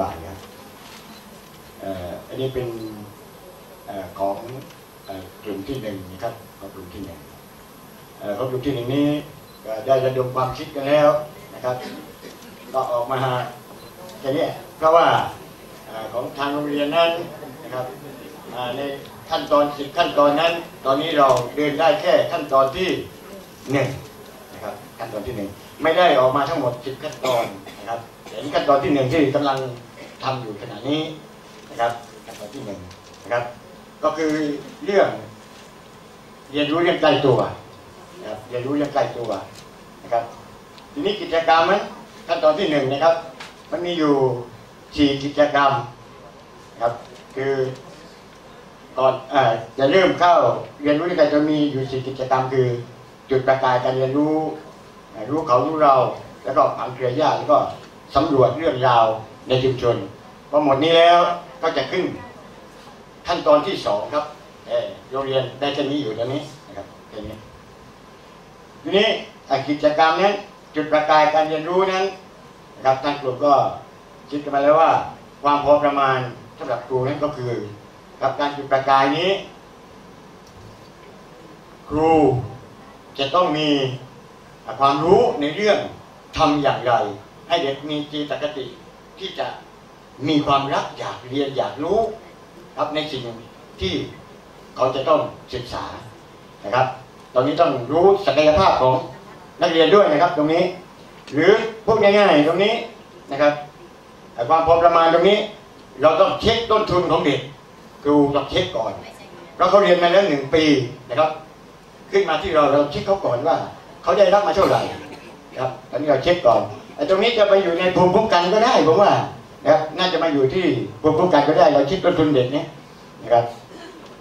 บายครับอันนี้เป็นของกลุ่มที่1นะครับของกลุ่มที่1ของกลุ่มที่1นี้ได้ระดมความคิดกันแล้วนะครับก็ออกมาแค่นี้เพราะว่าของทางโรงเรียนนั้นนะครับในขั้นตอน10ขั้นตอนนั้นตอนนี้เราเดินได้แค่ขั้นตอนที่1นะครับขั้นตอนที่1ไม่ได้ออกมาทั้งหมด10ขั้นตอนนะครับแต่นี้ขั้นตอนที่1ที่กำลังทำอยู่ขณะนี้นะครับขั้นตอนที่1นะครับก็คือเรื่องเรียนรู้เรื่องใกล้ตัวนะครับเรียนรู้เรื่องใกล้ตัวนะครับทีนี้กิจกรรมนั้นขั้นตอนที่1นะครับมันมีอยู่4กิจกรรมครับคือก่อนจะเริ่มเข้าเรียนรู้ด้วยกันจะมีอยู่4กิจกรรมคือจุดประกายการเรียนรู้รู้เขารู้เราแล้วก็ผังเครือญาติแล้วก็สำรวจเรื่องราวในชุมชนพอหมดนี้แล้วก็จะขึ้นขั้นตอนที่2ครับโรงเรียนได้แค่นี้อยู่ตอนนี้นะครับแค่นี้ทีนี้กิจกรรมนั้นจุดประกายการเรียนรู้นั้นนะครับทางกลุ่มก็คิดกันมาแล้วว่าความพอประมาณสำหรับครูนั้นก็คือกับการจุดประกายนี้ครูจะต้องมีความรู้ในเรื่องทำอย่างไรให้เด็กมีจิตคติที่จะมีความรักอยากเรียนอยากรู้ครับในสิ่งที่เขาจะต้องศึกษานะครับตอนนี้ต้องรู้ศักยภาพของนักเรียนด้วยนะครับตรงนี้หรือพูดง่ายๆตรงนี้นะครับความพอประมาณตรงนี้เราต้องเช็คต้นทุนของเด็กครูต้องเช็คก่อนเพราะเขาเรียนมาแล้ว1 ปีนะครับขึ้นมาที่เราเช็คเขาก่อนว่าเขาได้รับมาเท่าไหร่ครับตอนนี้เราเช็คก่อนตรงนี้จะไปอยู่ในภูมิคุ้มกันก็ได้ผมว่านะครับน่าจะมาอยู่ที่ภูมิคุ้มกันก็ได้เราเช็คต้นทุนเด็กนี้นะครับ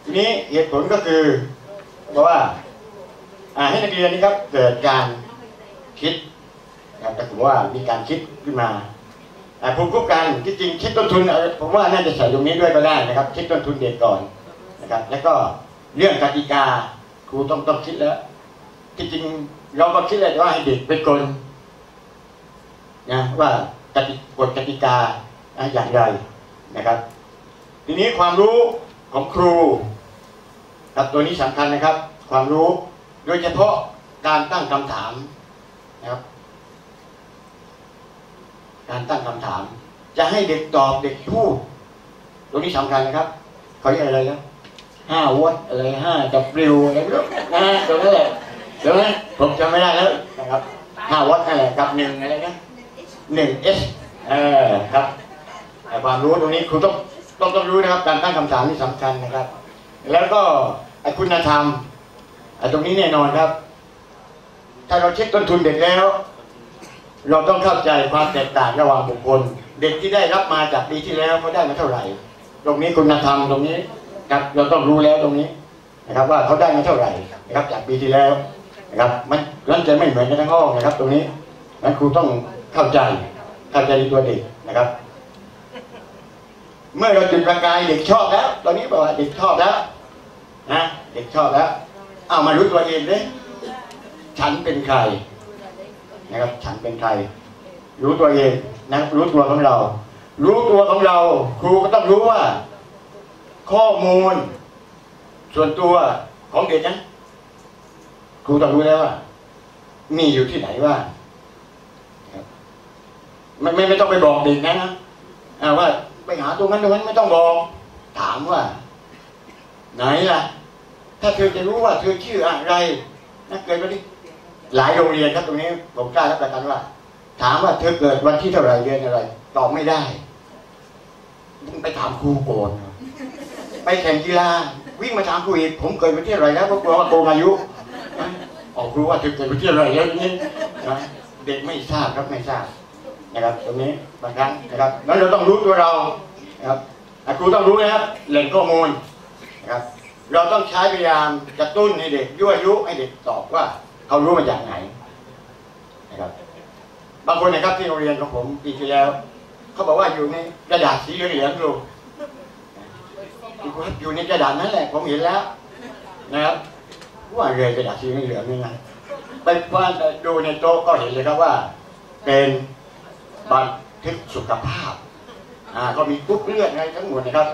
ทีนี้เหตุผลก็คือบอกว่าให้นักเรียนนี้ครับเกิดการคิดนะครับแต่ผมว่ามีการคิดขึ้นมาภูมิคุ้มกันที่จริงคิดต้นทุนผมว่าน่าจะใส่ตรงนี้ด้วยก็ได้นะครับคิดต้นทุนเด็กก่อนนะครับแล้วก็เรื่องกติกาครูต้องคิดแล้วที่จริงเราก็คิดเลยว่าให้เด็กเป็นคนนะว่ากฎกติกาอย่างไรนะครับทีนี้ความรู้ของครูครับตัวนี้สำคัญนะครับความรู้โดยเฉพาะการตั้งคำถามนะครับการตั้งคำถามจะให้เด็กตอบเด็กพูดตรงนี้สำคัญนะครับเขาเรียกอะไรแล้ว5 วัตอะไร5 Wอะไรไม่รู้นะตรงนั้นแหละเดี๋ยวนะผมจำไม่ได้แล้วนะครับ5 วัตอะไรกับ1อะไรนะ1S ครับความรู้ตรงนี้ครูต้องรู้นะครับการตั้งคำถามนี่สำคัญนะครับแล้วก็คุณธรรมตรงนี้แน่นอนครับถ้าเราเช็คต้นทุนเด็กแล้วเราต้องเข้าใจความแตกต่างระหว่างบุคคลเด็กที่ได้รับมาจากปีที่แล้วเขาได้มาเท่าไหร่ตรงนี้คุณธรรมตรงนี้ครับเราต้องรู้แล้วตรงนี้นะครับว่าเขาได้มาเท่าไหร่นะครับจากปีที่แล้วนะครับมันจะไม่เหมือนกันทั้งห้องนะครับตรงนี้นั้นครูต้องเข้าใจในตัวเด็กนะครับเมื่อเราจุดประกายเด็กชอบแล้วตอนนี้บอกว่าเด็กชอบแล้วนะเด็กชอบแล้วเอามารู้ตัวเองเลยฉันเป็นใครนะครับฉันเป็นใครรู้ตัวเองนะรู้ตัวของเราครูก็ต้องรู้ว่าข้อมูลส่วนตัวของเด็กนั้นครูต้องรู้แล้วว่ามีอยู่ที่ไหนว่าไม่ต้องไปบอกเด็กนะว่าไปหาตรงนั้นไม่ต้องบอกถามว่าไหนล่ะถ้าเธอจะรู้ว่าเธอชื่ออะไรนะเกิดวันที่หลายโรงเรียนครับตรงนี้ผมกล้ารับประกันว่าถามว่าเธอเกิดวันที่เท่าไหร่เดือนอะไรตอบไม่ได้ไปถามครูก่อนไปแข่งกีฬาวิ่งมาถามครูอีกผมเกิดวันที่อะไรแล้วเพราะกลัวว่าโกงอายุครูว่าเธอเกิดวันที่อะไรแล้วนี่เด็กไม่ทราบครับไม่ทราบนะครับตรงนี้บางครั้งนะครับแล้วเราต้องรู้ตัวเรานะครับครูต้องรู้นะครับแหล่งข้อมูลนะครับเราต้องใช้พยายามกระตุ้นให้เด็กยั่วยุให้เด็กตอบว่าเขารู้มาจากไหนนะครับบางคนนะครับที่โรงเรียนของผมปีที่แล้วเขาบอกว่าอยู่ในกระดาษสีเหลืองๆอยู่ในกระดาษนั้นแหละผมเห็นแล้วนะครับว่าเลยกระดาษสีเหลืองนี่นะไปว่าดูในโต๊ะก็เห็นเลยครับว่าเป็นบันทึกสุขภาพ ก็มีกรุ๊ปเลือดอะไรทั้งหมดนะครับ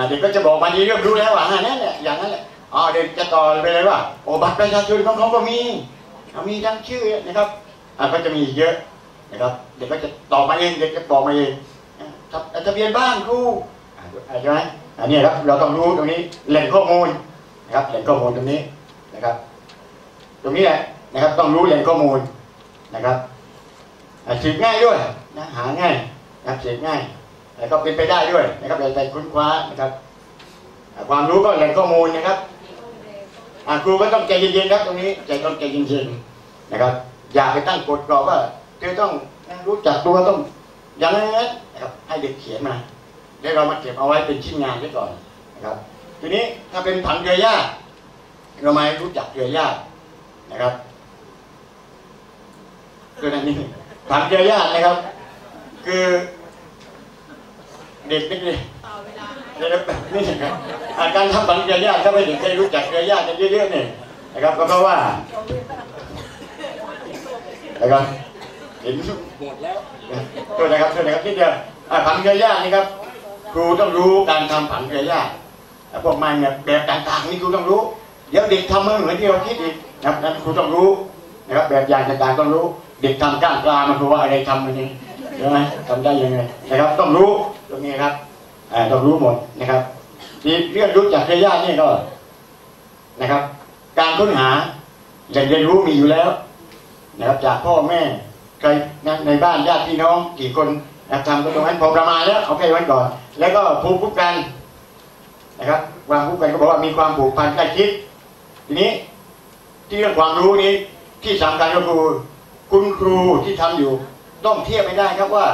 เด็กก็จะบอกมาดีเริ่มรู้แล้วว่านั่นแหละอย่างนั้นแหละเด็กจะต่อไปเลยว่าโอ้บัตรประชาชนของเขาก็มีทั้งชื่อนะครับก็จะมีเยอะนะครับเด็กก็จะตอบมาเองเด็กจะบอกมาเองทะเบียนบ้านครูใช่ไหมอันนี้ครับเราต้องรู้ตรงนี้แหล่งข้อมูลนะครับแหล่งข้อมูลตรงนี้นะครับตรงนี้แหละนะครับต้องรู้แหล่งข้อมูลนะครับสืบง่ายด้วยนะหาง่ายนะครับสืบง่ายแล้วก็เป็นไปได้ด้วยนะครับไปค้นคว้านะครับความรู้ก็แหล่งข้อมูลนะครับครูก็ต้องใจเย็นๆครับตรงนี้ต้องใจเย็นๆนะครับอย่าไปตั้งกฎกรอบว่าเธอต้องรู้จักตัวต้องอย่างนั้นนะครับให้เด็กเขียนมาแล้วเรามาเก็บเอาไว้เป็นชิ้นงานไว้ก่อนนะครับทีนี้ถ้าเป็นผังเครือญาติเรามารู้จักเครือญาตินะครับคือนั่นนี่ผังเครือญาตินะครับคือเด็กนี่นี่ครับการทำผังเครือญาติถ้าไม่เด็กเคยรู้จักเครือญาติเยอะๆเนี่ยนะครับก็เพราะว่านะครับเห็นหมดแล้วตัวนะครับที่เดียวผังเครือญาตินี่ครับครูต้องรู้การทำผังเครือญาติพวกมันเนี่ยแบบต่างๆนี่ครูต้องรู้เดี๋ยวเด็กทำไม่เหมือนที่เราคิดอีกนะครับนั้นครูต้องรู้นะครับแบบอย่างต่างๆต้องรู้เด็กทำก้านปลามันครูว่าอะไรทำมันนี่ใช่ไหมทำได้ยังไงนะครับต้องรู้ตรงนี้ครับต้องรู้หมดนะครับที่เรื่องรู้จักเครือญาตินี่ก็นะครับการค้นหาแหล่งเรียนรู้มีอยู่แล้วนะครับจากพ่อแม่ใครในบ้านญาติพี่น้องกี่คนทำก็ตรงนั้นพอประมาณแล้วเอาแค่ไว้ก่อนแล้วก็ภูมิคุ้มกันนะครับความภูมิคุ้มกันก็บอกว่ามีความผูกพันใกล้ชิดทีนี้ที่เรื่องความรู้นี้ที่สำคัญก็คือคุณครูที่ทำอยู่ต้องเทียบไม่ได้ครับว่า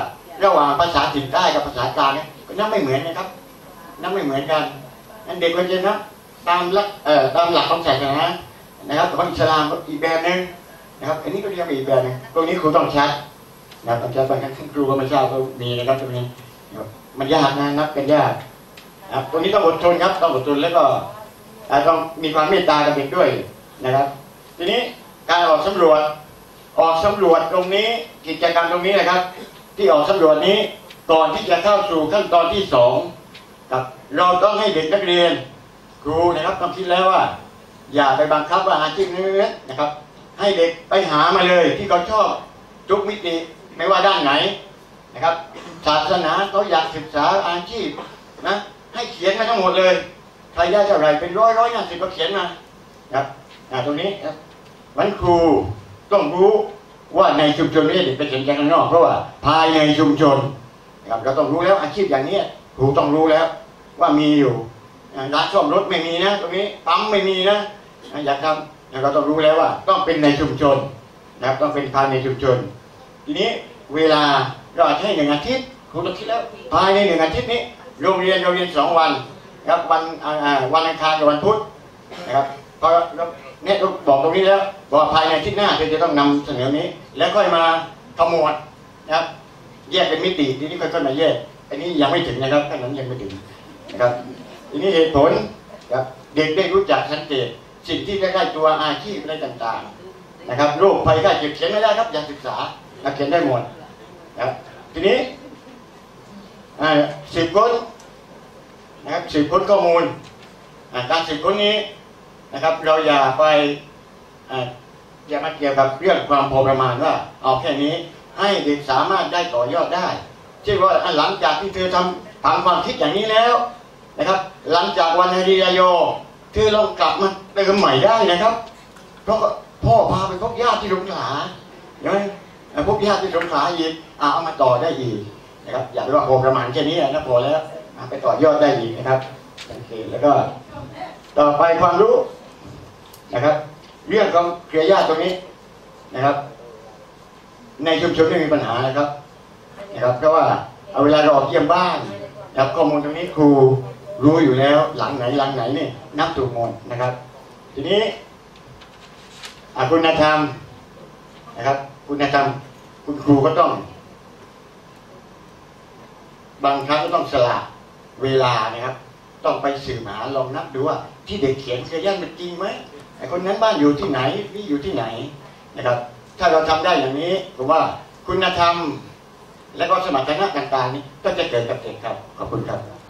ระหว่างภาษาถิ่นใต้กับภาษากลางเนี่ยนั่นไม่เหมือนนะครับนั่นไม่เหมือนกันนั่นเด็กมันจะนะตามหลักของศาสนานะครับของอิสลามก็อีกแบบนึงนะครับอันนี้ก็เรียกอีกแบบนึงตรงนี้ครูต้องชัดนะครับต้องชัดบางครั้งครูก็ไม่ทราบก็มีนะครับตรงนี้มันยากนะนับกันยากตรงนี้ต้องอดทนครับต้องอดทนแล้วก็ต้องมีความเมตตากับเด็กด้วยนะครับทีนี้การออกสำรวจตรงนี้กิจกรรมตรงนี้นะครับที่ออกสำรวจนี้ก่อนที่จะเข้าสู่ขั้นตอนที่2ครับเราต้องให้เด็กนักเรียนครูนะครับต้องคิดแล้วว่าอย่าไปบังคับว่าอาชีพนี้นะครับให้เด็กไปหามาเลยที่เขาชอบทุกมิติไม่ว่าด้านไหนนะครับศาสนาเขาอยากศึกษาอาชีพนะให้เขียนมาทั้งหมดเลยใครได้เท่าไหร่เป็น150ก็เขียนมาครับตรงนี้วันครูต้องรู้ว่าในชุมชนนี้เด็กไปเขียนจากข้างนอกเพราะว่าภายในชุมชนครับเราต้องรู้แล้วอาชีพอย่างนี้ครูต้องรู้แล้วว่ามีอยู่ร้านซ่อมรถไม่มีนะตรงนี้ปั๊มไม่มีนะอยากทำเราต้องรู้แล้วว่าต้องเป็นในชุมชนนะครับต้องเป็นภายในชุมชนทีนี้เวลาเราอาจจะให้1 อาทิตย์ครูต้องคิดแล้วภายใน1 อาทิตย์นี้โรงเรียน2 วันครับวันอังคารกับวันพุธนะครับพอเนี่ยบอกตรงนี้แล้วบอกภายในอาทิตย์หน้าจะต้องนำเสนอนี้แล้วค่อยมาขมวดนะครับแยกเป็นมิติทีนี้ค่อยๆมาแยกอันนี้ยังไม่ถึงนะครับขั้นนั้นยังไม่ถึงนะครับทีนี้เหตุผลครับเด็กได้รู้จักสังเกตสิ่งที่ใกล้ๆตัวอาชีพอะไรต่างๆนะครับโรคภัยไข้เจ็บเขียนไม่ได้ครับอยากศึกษาเขียนได้หมดนะครับทีนี้สืบค้นนะครับสืบค้นข้อมูลการสืบค้นนี้นะครับเราอย่าไปอย่ามาเกี่ยวกับเรื่องความพอประมาณว่าเอาแค่นี้ให้เด็กสามารถได้ต่อยอดได้เช่นว่าหลังจากที่เธอทำความคิดอย่างนี้แล้วนะครับหลังจากวันฮาริยาโยเธอลองกลับมาเติมใหม่ได้นะครับเพราะพ่อพาไปพบญาติที่สงขลาใช่ไหมพบญาติที่สงขลาอีกเอามาต่อได้อีกนะครับอย่าไปว่าพอประมาณแค่นี้นะพอแล้วไปต่อยอดได้อีกนะครับโอเคแล้วก็ต่อไปความรู้นะครับเรื่องของเครือญาติตรงนี้นะครับในชุมชนไม่มีปัญหานะครับเพราะว่าเอาเวลาเราออกเยี่ยมบ้านนะครับข้อมูลตรงนี้ครูรู้อยู่แล้วหลังไหนนี่นับถูกหมดนะครับทีนี้คุณธรรมนะครับคุณธรรมคุณครูก็ต้องบางครั้งก็ต้องสละเวลานะครับต้องไปสืบหาลองนับดูว่าที่เด็กเขียนเครือญาติมันจริงไหมไอ้คนนั้นบ้านอยู่ที่ไหนนี่อยู่ที่ไหนนะครับถ้าเราทำได้อย่างนี้ผมว่าคุณธรรม และก็สมรรถนะต่างๆนี้ก็จะเกิดกับเด็กครับขอบคุณครับ